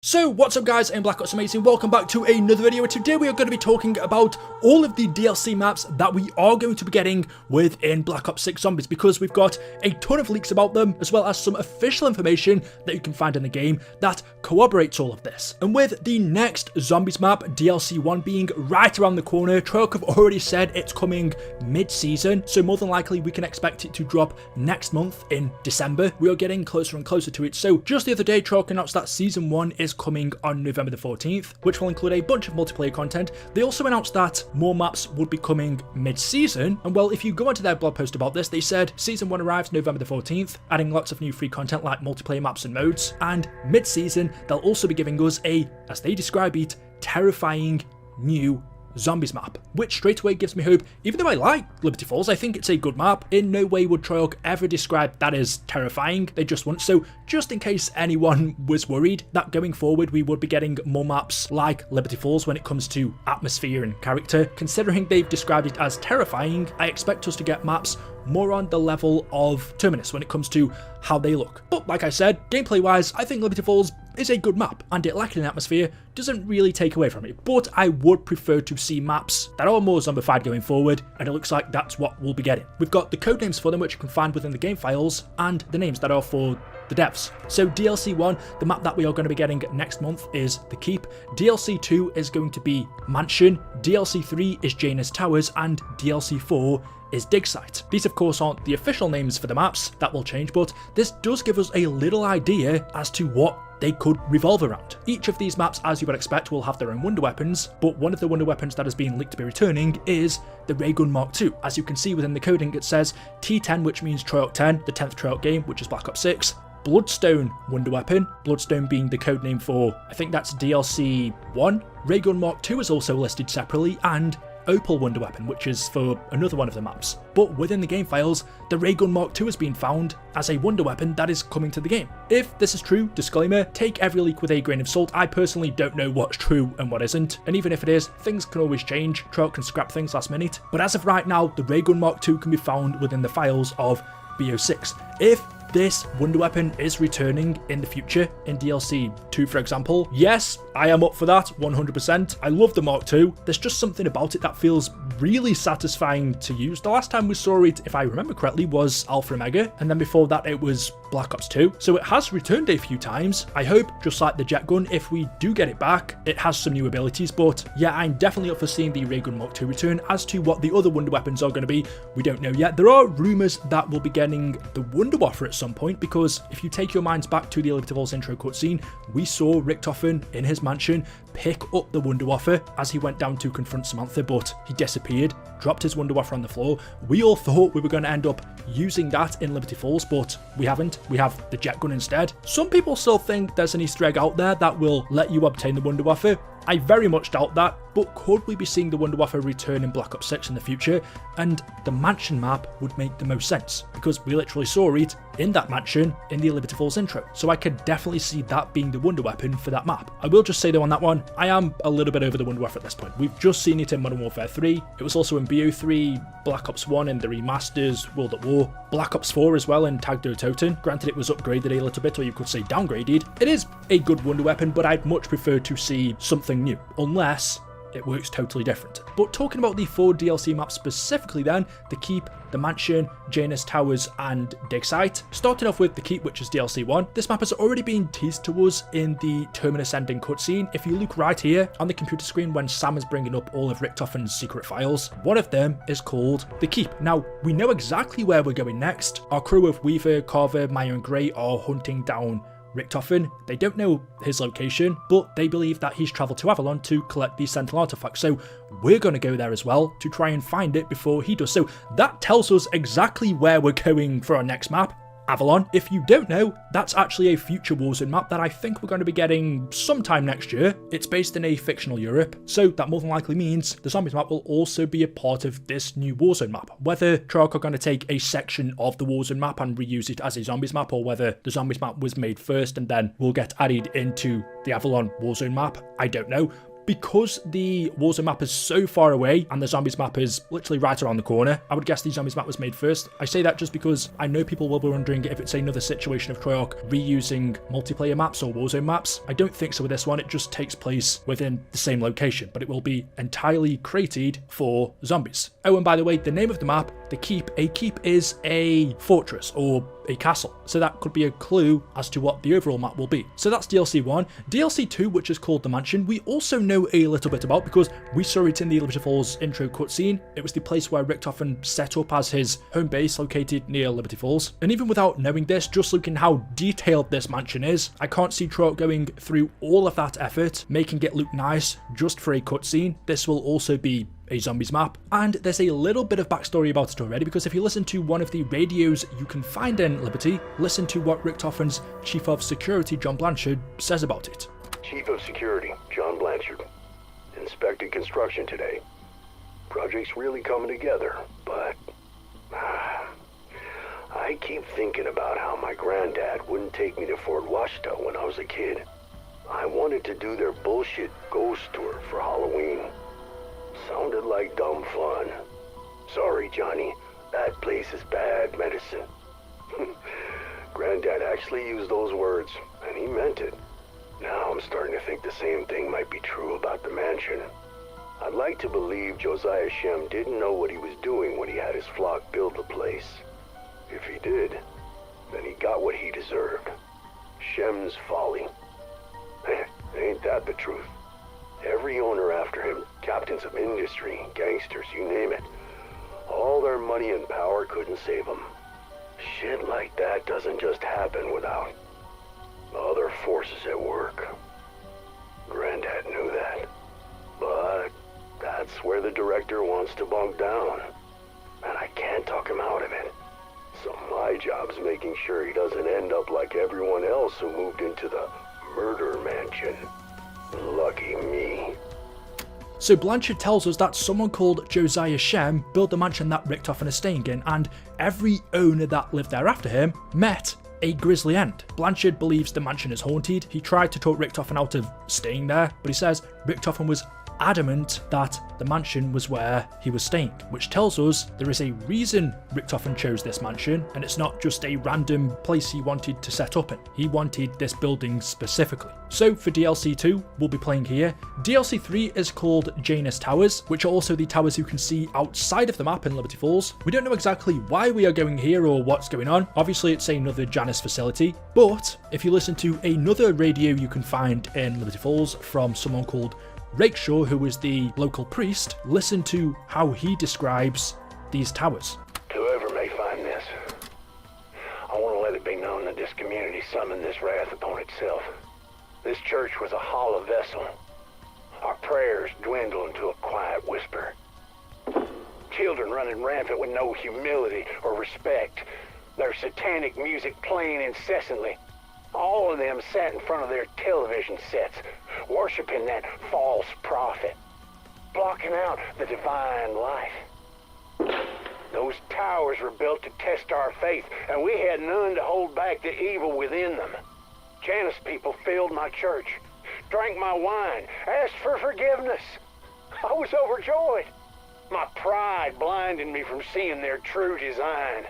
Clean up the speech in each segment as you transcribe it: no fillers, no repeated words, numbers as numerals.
So what's up guys, I'm BlackOpsAmazing, welcome back to another video. Today we are going to be talking about all of the DLC maps that we are going to be getting within Black Ops 6 Zombies, because we've got a ton of leaks about them, as well as some official information that you can find in the game that corroborates all of this. And with the next Zombies map, DLC 1, being right around the corner, Treyarch have already said it's coming mid-season, so more than likely we can expect it to drop next month in December. We are getting closer and closer to it. So just the other day, Treyarch announced that Season 1 is coming on November the 14th, which will include a bunch of multiplayer content. They also announced that more maps would be coming mid-season, and well, if you go onto their blog post about this, they said Season 1 arrives November the 14th, adding lots of new free content like multiplayer maps and modes, and mid-season they'll also be giving us a, as they describe it, terrifying new Zombies map, which straight away gives me hope. Even though I like Liberty Falls, I think it's a good map. In no way would Treyarch ever describe that as terrifying. They just want, so just in case anyone was worried that going forward we would be getting more maps like Liberty Falls when it comes to atmosphere and character, considering they've described it as terrifying, I expect us to get maps more on the level of Terminus when it comes to how they look. But like I said, gameplay wise, I think Liberty Falls is a good map, and it lacking an atmosphere doesn't really take away from it, but I would prefer to see maps that are more zombified going forward, and it looks like that's what we'll be getting. We've got the code names for them, which you can find within the game files, and the names that are for the devs. So DLC 1, the map that we are going to be getting next month, is the Keep. DLC 2 is going to be Mansion, DLC 3 is Janus Towers, and DLC 4 is Dig Site. These of course aren't the official names for the maps, that will change, but this does give us a little idea as to what they could revolve around. Each of these maps, as you would expect, will have their own wonder weapons, but one of the wonder weapons that has been leaked to be returning is the Ray Gun Mark II. As you can see within the coding, it says T10, which means Treyarch 10, the 10th Treyarch game, which is Black Ops 6, Bloodstone wonder weapon, Bloodstone being the code name for, I think that's DLC 1. Ray Gun Mark II is also listed separately, and Opal wonder weapon, which is for another one of the maps. But within the game files, the Ray Gun Mark II has been found as a wonder weapon that is coming to the game. If this is true, disclaimer, take every leak with a grain of salt. I personally don't know what's true and what isn't, and even if it is, things can always change. Treyarch can scrap things last minute, but as of right now, the Ray Gun Mark II can be found within the files of BO6. If this wonder weapon is returning in the future, in DLC 2 for example, yes, I am up for that 100%. I love the Mark II. There's just something about it that feels really satisfying to use. The last time we saw it, if I remember correctly, was Alpha Omega, and then before that it was Black Ops 2. So it has returned a few times. I hope, just like the jet gun, if we do get it back, it has some new abilities. But yeah, I'm definitely up for seeing the Ray Gun Mark II return. As to what the other wonder weapons are going to be, we don't know yet. There are rumours that we'll be getting the Wunderwaffe at some point, because if you take your minds back to the Liberty Falls intro cutscene, we saw Richtofen in his mansion pick up the Wunderwaffe as he went down to confront Samantha, but he disappeared, dropped his Wunderwaffe on the floor. We all thought we were going to end up using that in Liberty Falls, but we haven't. We have the jet gun instead. Some people still think there's an Easter egg out there that will let you obtain the Wunderwaffe. I very much doubt that, but could we be seeing the Wunderwaffe return in Black Ops 6 in the future? And the mansion map would make the most sense, because we literally saw it in that mansion in the Liberty Falls intro. So I could definitely see that being the wonder weapon for that map. I will just say though on that one, I am a little bit over the Wunderwaffe at this point. We've just seen it in Modern Warfare 3. It was also in BO3, Black Ops 1 in the remasters, World at War, Black Ops 4 as well in Tag der Toten. Granted, it was upgraded a little bit, or you could say downgraded. It is a good wonder weapon, but I'd much prefer to see something new, unless it works totally different. But talking about the 4 DLC maps specifically then, the Keep, the Mansion, Janus Towers, and Dig Site. Starting off with the Keep, which is DLC 1. This map has already been teased to us in the Terminus ending cutscene. If you look right here on the computer screen when Sam is bringing up all of Richtofen's secret files, one of them is called the Keep. Now, we know exactly where we're going next. Our crew of Weaver, Carver, Meyer, and Gray are hunting down Richtofen. They don't know his location, but they believe that he's travelled to Avalon to collect the Sentinel artifact. So we're going to go there as well to try and find it before he does. So that tells us exactly where we're going for our next map. Avalon. If you don't know, that's actually a future Warzone map that I think we're going to be getting sometime next year. It's based in a fictional Europe, so that more than likely means the Zombies map will also be a part of this new Warzone map. Whether Treyarch are going to take a section of the Warzone map and reuse it as a Zombies map, or whether the Zombies map was made first and then will get added into the Avalon Warzone map, I don't know. because the Warzone map is so far away and the zombies map is literally right around the corner, I would guess the zombies map was made first. I say that just because I know people will be wondering if it's another situation of Treyarch reusing multiplayer maps or Warzone maps. I don't think so with this one. It just takes place within the same location, but it will be entirely created for zombies. Oh, and by the way, the name of the map, the Keep, a keep is a fortress or a castle, so that could be a clue as to what the overall map will be. So that's DLC 1. DLC 2, which is called The Mansion, we also know a little bit about because we saw it in the Liberty Falls intro cutscene. It was the place where Richtofen set up as his home base located near Liberty Falls. And even without knowing this, just looking how detailed this mansion is, I can't see Treyarch going through all of that effort, making it look nice just for a cutscene. This will also be a zombies map, and there's a little bit of backstory about it already, because if you listen to one of the radios you can find in Liberty, listen to what Richtofen's Chief of Security, John Blanchard, says about it. Chief of Security, John Blanchard. Inspected construction today. Project's really coming together, but I keep thinking about how my granddad wouldn't take me to Fort Washita when I was a kid. I wanted to do their bullshit ghost tour for Halloween. Sounded like dumb fun. Sorry, Johnny. That place is bad medicine. Granddad actually used those words, and he meant it. Now I'm starting to think the same thing might be true about the mansion. I'd like to believe Josiah Shem didn't know what he was doing when he had his flock build the place. If he did, then he got what he deserved. Shem's folly. Ain't that the truth? Every owner after him, captains of industry, gangsters, you name it. All their money and power couldn't save them. Shit like that doesn't just happen without other forces at work. Granddad knew that. But that's where the director wants to bunk down. And I can't talk him out of it. So my job's making sure he doesn't end up like everyone else who moved into the murder mansion. Lucky me. So Blanchard tells us that someone called Josiah Shem built the mansion that Richtofen is staying in, and every owner that lived there after him met a grisly end. Blanchard believes the mansion is haunted. He tried to talk Richtofen out of staying there, but he says Richtofen was adamant that the mansion was where he was staying, which tells us there is a reason Richtofen chose this mansion, and it's not just a random place he wanted to set up in. He wanted this building specifically. So for DLC 2, we'll be playing here. DLC 3 is called Janus Towers, which are also the towers you can see outside of the map in Liberty Falls. We don't know exactly why we are going here or what's going on. Obviously it's another Janus facility, but if you listen to another radio you can find in Liberty Falls from someone called Rakeshaw, who is the local priest, listen to how he describes these towers. Whoever may find this, I want to let it be known that this community summoned this wrath upon itself. This church was a hollow vessel. Our prayers dwindle into a quiet whisper. Children running rampant with no humility or respect. Their satanic music playing incessantly. All of them sat in front of their television sets, worshiping that false prophet, blocking out the divine life. Those towers were built to test our faith, and we had none to hold back the evil within them. Janus people filled my church, drank my wine, asked for forgiveness. I was overjoyed. My pride blinded me from seeing their true design.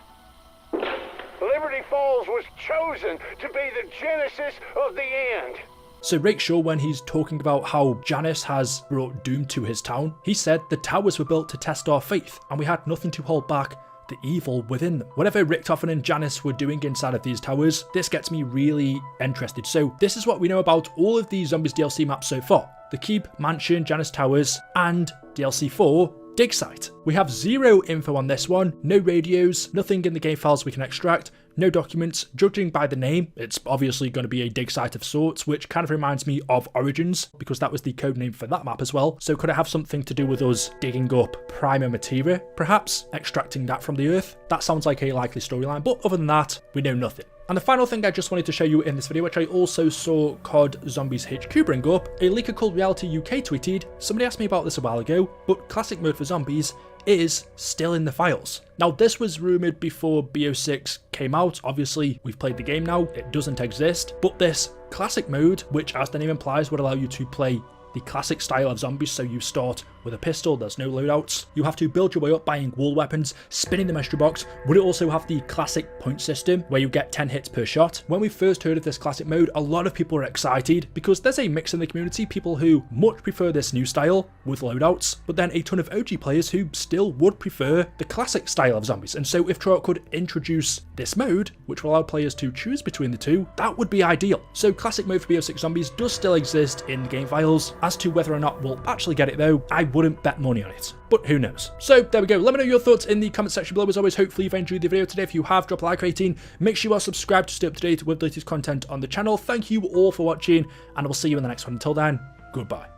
Liberty Falls was chosen to be the genesis of the end. So Rakeshaw, when he's talking about how Janus has brought doom to his town, he said the towers were built to test our faith, and we had nothing to hold back the evil within them. Whatever Richtofen and Janus were doing inside of these towers, this gets me really interested. So this is what we know about all of these Zombies DLC maps so far. The Keep, Mansion, Janus Towers, and DLC 4, Dig Site. We have zero info on this one, no radios, nothing in the game files we can extract, no documents. Judging by the name, it's obviously going to be a dig site of sorts, which kind of reminds me of Origins, because that was the code name for that map as well. So could it have something to do with us digging up primer materia, perhaps, extracting that from the earth? That sounds like a likely storyline, but other than that, we know nothing. And the final thing I just wanted to show you in this video, which I also saw COD Zombies HQ bring up, a leaker called Reality UK tweeted, somebody asked me about this a while ago, but classic mode for zombies is still in the files. Now this was rumoured before BO6 came out. Obviously we've played the game now, it doesn't exist, but this classic mode, which as the name implies would allow you to play the classic style of zombies, so you start with a pistol, there's no loadouts. You have to build your way up buying wall weapons, spinning the mystery box. Would it also have the classic point system where you get 10 hits per shot? When we first heard of this classic mode, a lot of people were excited because there's a mix in the community, people who much prefer this new style with loadouts, but then a ton of OG players who still would prefer the classic style of zombies. And so if Treyarch could introduce this mode, which will allow players to choose between the two, that would be ideal. So classic mode for BO6 zombies does still exist in game files. As to whether or not we'll actually get it though, I wouldn't bet money on it, but who knows. So there we go. Let me know your thoughts in the comment section below. As always, hopefully you've enjoyed the video today. If you have, drop a like rating. Make sure you are subscribed to stay up to date with the latest content on the channel. Thank you all for watching, and I will see you in the next one. Until then, goodbye.